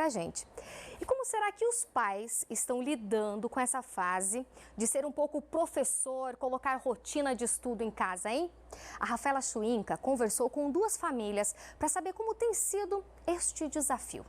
pra gente. E como será que os pais estão lidando com essa fase de ser um pouco professor, colocar rotina de estudo em casa, hein? A Rafaela Chuinca conversou com duas famílias para saber como tem sido este desafio.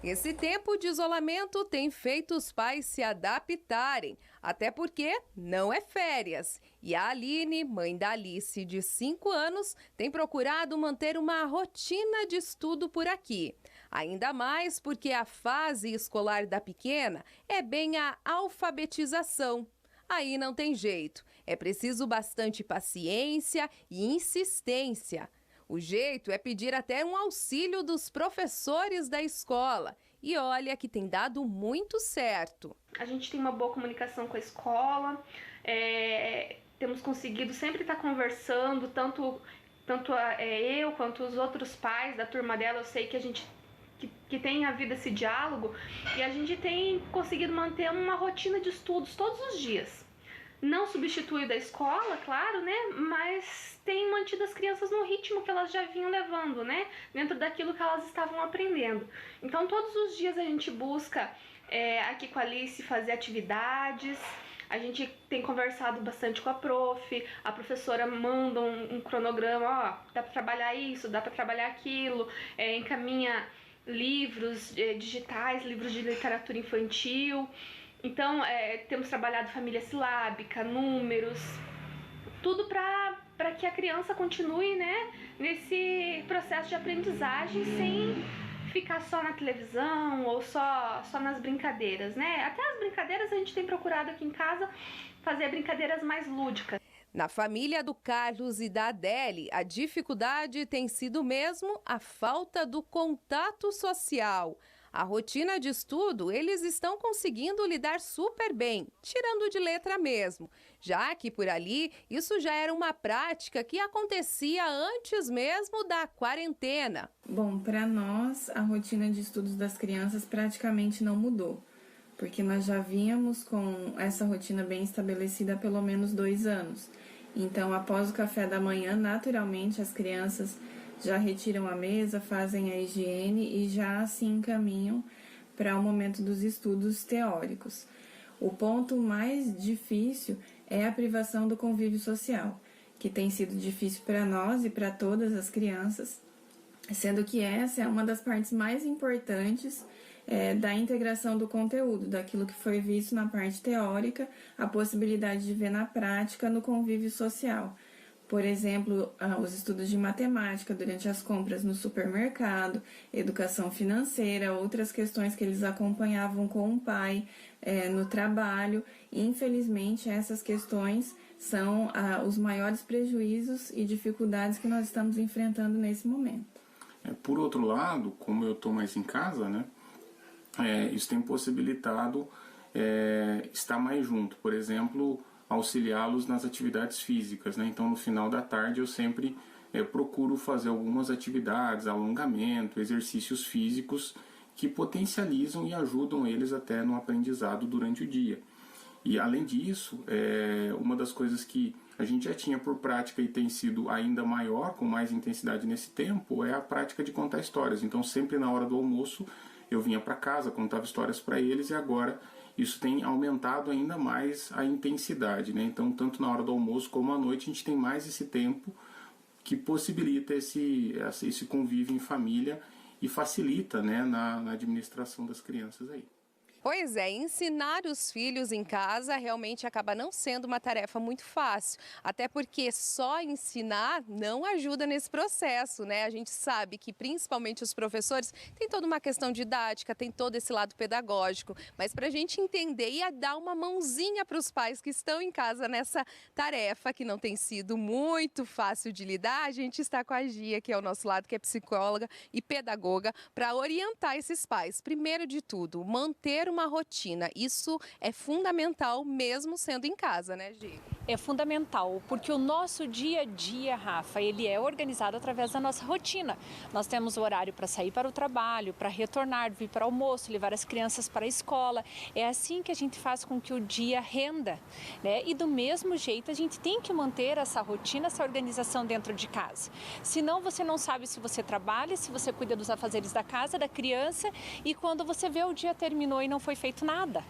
Esse tempo de isolamento tem feito os pais se adaptarem, até porque não é férias. E a Aline, mãe da Alice, de 5 anos, tem procurado manter uma rotina de estudo por aqui. Ainda mais porque a fase escolar da pequena é bem a alfabetização. Aí não tem jeito, é preciso bastante paciência e insistência. O jeito é pedir até um auxílio dos professores da escola. E olha que tem dado muito certo. A gente tem uma boa comunicação com a escola, temos conseguido sempre estar conversando, tanto eu quanto os outros pais da turma dela. Eu sei que a gente que tem havido esse diálogo e a gente tem conseguido manter uma rotina de estudos todos os dias. Não substitui da escola, claro, né? Mas tem mantido as crianças no ritmo que elas já vinham levando, né? Dentro daquilo que elas estavam aprendendo. Então, todos os dias a gente busca aqui com a Alice fazer atividades. A gente tem conversado bastante com a professora manda um cronograma, ó, dá para trabalhar isso, dá para trabalhar aquilo, encaminha livros digitais, livros de literatura infantil. Então, temos trabalhado família silábica, números, tudo para que a criança continue, né, nesse processo de aprendizagem sem ficar só na televisão ou só nas brincadeiras, né? Até as brincadeiras a gente tem procurado aqui em casa fazer brincadeiras mais lúdicas. Na família do Carlos e da Adele, a dificuldade tem sido mesmo a falta do contato social. A rotina de estudo, eles estão conseguindo lidar super bem, tirando de letra mesmo, já que por ali isso já era uma prática que acontecia antes mesmo da quarentena. Bom, para nós, a rotina de estudos das crianças praticamente não mudou, porque nós já vínhamos com essa rotina bem estabelecida há pelo menos 2 anos. Então, após o café da manhã, naturalmente as crianças já retiram a mesa, fazem a higiene e já se encaminham para o momento dos estudos teóricos. O ponto mais difícil é a privação do convívio social, que tem sido difícil para nós e para todas as crianças, sendo que essa é uma das partes mais importantes da integração do conteúdo, daquilo que foi visto na parte teórica, a possibilidade de ver na prática no convívio social. Por exemplo, os estudos de matemática durante as compras no supermercado, educação financeira, outras questões que eles acompanhavam com o pai no trabalho. Infelizmente, essas questões são os maiores prejuízos e dificuldades que nós estamos enfrentando nesse momento. Por outro lado, como eu estou mais em casa, né, isso tem possibilitado estar mais junto. Por exemplo, auxiliá-los nas atividades físicas, né? Então, no final da tarde, eu sempre procuro fazer algumas atividades, alongamento, exercícios físicos que potencializam e ajudam eles até no aprendizado durante o dia. E, além disso, uma das coisas que a gente já tinha por prática e tem sido ainda maior, com mais intensidade nesse tempo, é a prática de contar histórias. Então, sempre na hora do almoço, eu vinha para casa, contava histórias para eles e agora isso tem aumentado ainda mais a intensidade, né? Então, tanto na hora do almoço como à noite, a gente tem mais esse tempo que possibilita esse convívio em família e facilita, né, na administração das crianças aí. Pois é, ensinar os filhos em casa realmente acaba não sendo uma tarefa muito fácil, até porque só ensinar não ajuda nesse processo, né? A gente sabe que principalmente os professores têm toda uma questão didática, tem todo esse lado pedagógico, mas para a gente entender e dar uma mãozinha para os pais que estão em casa nessa tarefa que não tem sido muito fácil de lidar, a gente está com a Gia, que é o nosso lado, que é psicóloga e pedagoga, para orientar esses pais. Primeiro de tudo, manter uma rotina. Isso é fundamental mesmo sendo em casa, né, Gi? É fundamental, porque o nosso dia a dia, Rafa, ele é organizado através da nossa rotina. Nós temos o horário para sair para o trabalho, para retornar, vir para o almoço, levar as crianças para a escola. É assim que a gente faz com que o dia renda, né? E do mesmo jeito a gente tem que manter essa rotina, essa organização dentro de casa. Senão você não sabe se você trabalha, se você cuida dos afazeres da casa, da criança, e quando você vê o dia terminou e não foi feito nada.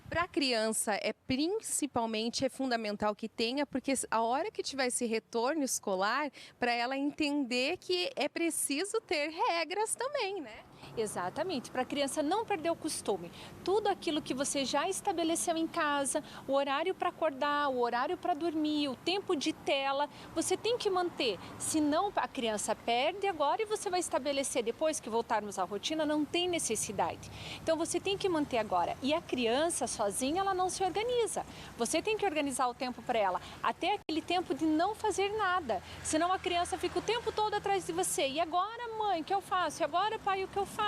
Para a criança, principalmente fundamental que tenha, porque a hora que tiver esse retorno escolar, para ela entender que é preciso ter regras também, né? Exatamente, para a criança não perder o costume. Tudo aquilo que você já estabeleceu em casa, o horário para acordar, o horário para dormir, o tempo de tela, você tem que manter. Senão a criança perde agora e você vai estabelecer depois que voltarmos à rotina, não tem necessidade. Então você tem que manter agora. E a criança sozinha, ela não se organiza. Você tem que organizar o tempo para ela, até aquele tempo de não fazer nada. Senão a criança fica o tempo todo atrás de você. E agora, mãe, o que eu faço? E agora, pai, o que eu faço?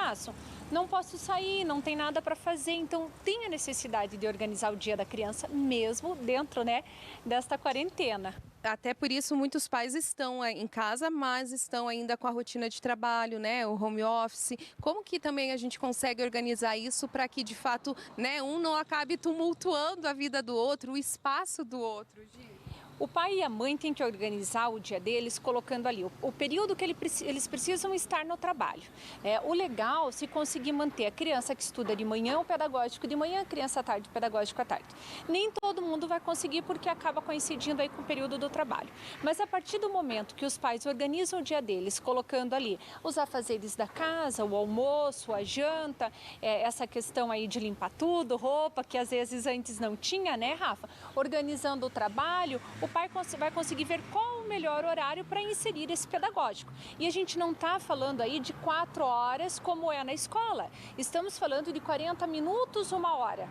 Não posso sair, não tem nada para fazer, então tem a necessidade de organizar o dia da criança mesmo dentro, né, desta quarentena. Até por isso muitos pais estão em casa, mas estão ainda com a rotina de trabalho, né, o home office. Como que também a gente consegue organizar isso para que de fato, né, um não acabe tumultuando a vida do outro, o espaço do outro, Gi? O pai e a mãe têm que organizar o dia deles colocando ali o período que eles precisam estar no trabalho. O legal se conseguir manter a criança que estuda de manhã o pedagógico de manhã, a criança à tarde o pedagógico à tarde. Nem todo mundo vai conseguir porque acaba coincidindo aí com o período do trabalho. Mas a partir do momento que os pais organizam o dia deles, colocando ali os afazeres da casa, o almoço, a janta, essa questão aí de limpar tudo, roupa, que às vezes antes não tinha, né, Rafa? Organizando o trabalho, o pai vai conseguir ver qual o melhor horário para inserir esse pedagógico. E a gente não está falando aí de 4 horas como é na escola. Estamos falando de 40 minutos, 1 hora.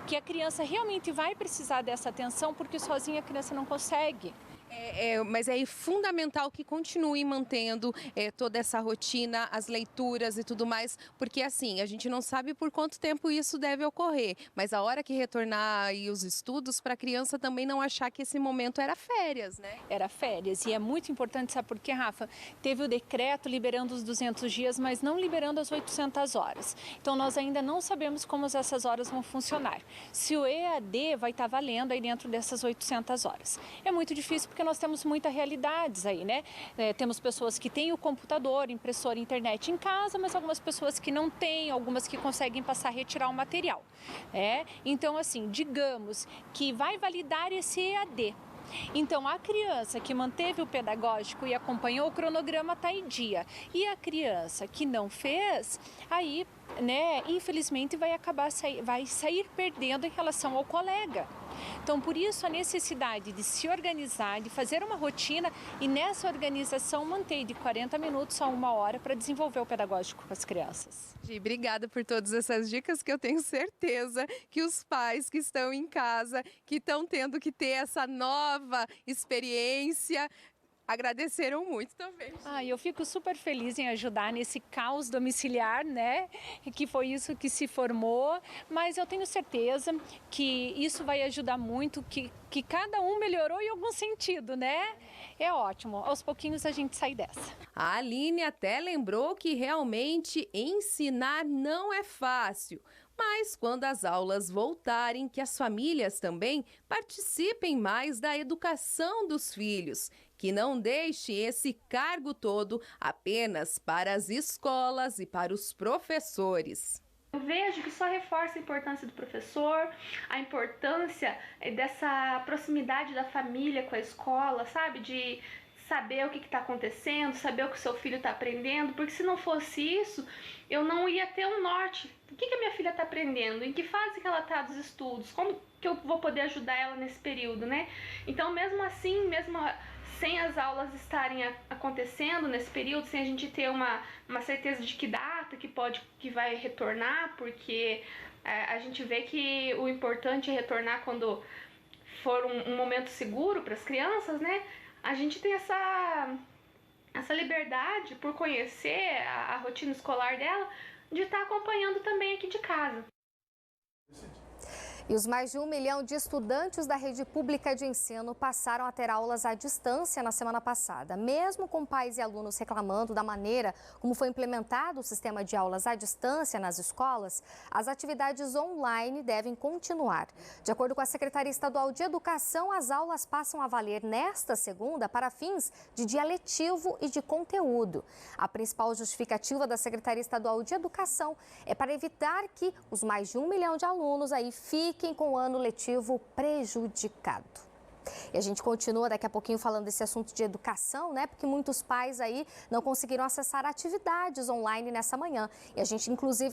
Que a criança realmente vai precisar dessa atenção porque sozinha a criança não consegue. Mas é fundamental que continue mantendo toda essa rotina, as leituras e tudo mais, porque assim, a gente não sabe por quanto tempo isso deve ocorrer, mas a hora que retornar aí os estudos, para a criança também não achar que esse momento era férias, né? Era férias, e é muito importante, sabe por quê, Rafa? Teve o decreto liberando os 200 dias, mas não liberando as 800 horas. Então nós ainda não sabemos como essas horas vão funcionar. Se o EAD vai estar valendo aí dentro dessas 800 horas. É muito difícil porque nós temos muitas realidades aí, né? Temos pessoas que têm o computador, impressora, internet em casa, mas algumas pessoas que não têm, algumas que conseguem passar a retirar o material. Então, assim, digamos que vai validar esse EAD. Então, a criança que manteve o pedagógico e acompanhou o cronograma está em dia. E a criança que não fez, aí, né, infelizmente vai sair perdendo em relação ao colega. Então, por isso, a necessidade de se organizar, de fazer uma rotina e nessa organização manter de 40 minutos a 1 hora para desenvolver o pedagógico com as crianças. Gi, obrigada por todas essas dicas que eu tenho certeza que os pais que estão em casa, que estão tendo que ter essa nova experiência, agradeceram muito também. Eu fico super feliz em ajudar nesse caos domiciliar, né? Que foi isso que se formou, mas eu tenho certeza que isso vai ajudar muito, que cada um melhorou em algum sentido, né? É ótimo, aos pouquinhos a gente sai dessa. A Aline até lembrou que realmente ensinar não é fácil. Mas quando as aulas voltarem, que as famílias também participem mais da educação dos filhos, que não deixe esse cargo todo apenas para as escolas e para os professores. Eu vejo que só reforça a importância do professor, a importância dessa proximidade da família com a escola, sabe? De saber o que está acontecendo, saber o que o seu filho está aprendendo, porque se não fosse isso, eu não ia ter um norte. O que a minha filha está aprendendo? Em que fase que ela está dos estudos? Como que eu vou poder ajudar ela nesse período, né? Então, mesmo assim, mesmo sem as aulas estarem acontecendo nesse período, sem a gente ter uma certeza de que data que vai retornar, porque a gente vê que o importante é retornar quando for um momento seguro para as crianças, né? A gente tem essa liberdade por conhecer a rotina escolar dela, de estar acompanhando também aqui de casa. E os mais de 1 milhão de estudantes da rede pública de ensino passaram a ter aulas à distância na semana passada. Mesmo com pais e alunos reclamando da maneira como foi implementado o sistema de aulas à distância nas escolas, as atividades online devem continuar. De acordo com a Secretaria Estadual de Educação, as aulas passam a valer nesta segunda para fins de dia letivo e de conteúdo. A principal justificativa da Secretaria Estadual de Educação é para evitar que os mais de 1 milhão de alunos aí fiquem com o ano letivo prejudicado. E a gente continua daqui a pouquinho falando desse assunto de educação, né? Porque muitos pais aí não conseguiram acessar atividades online nessa manhã. E a gente, inclusive,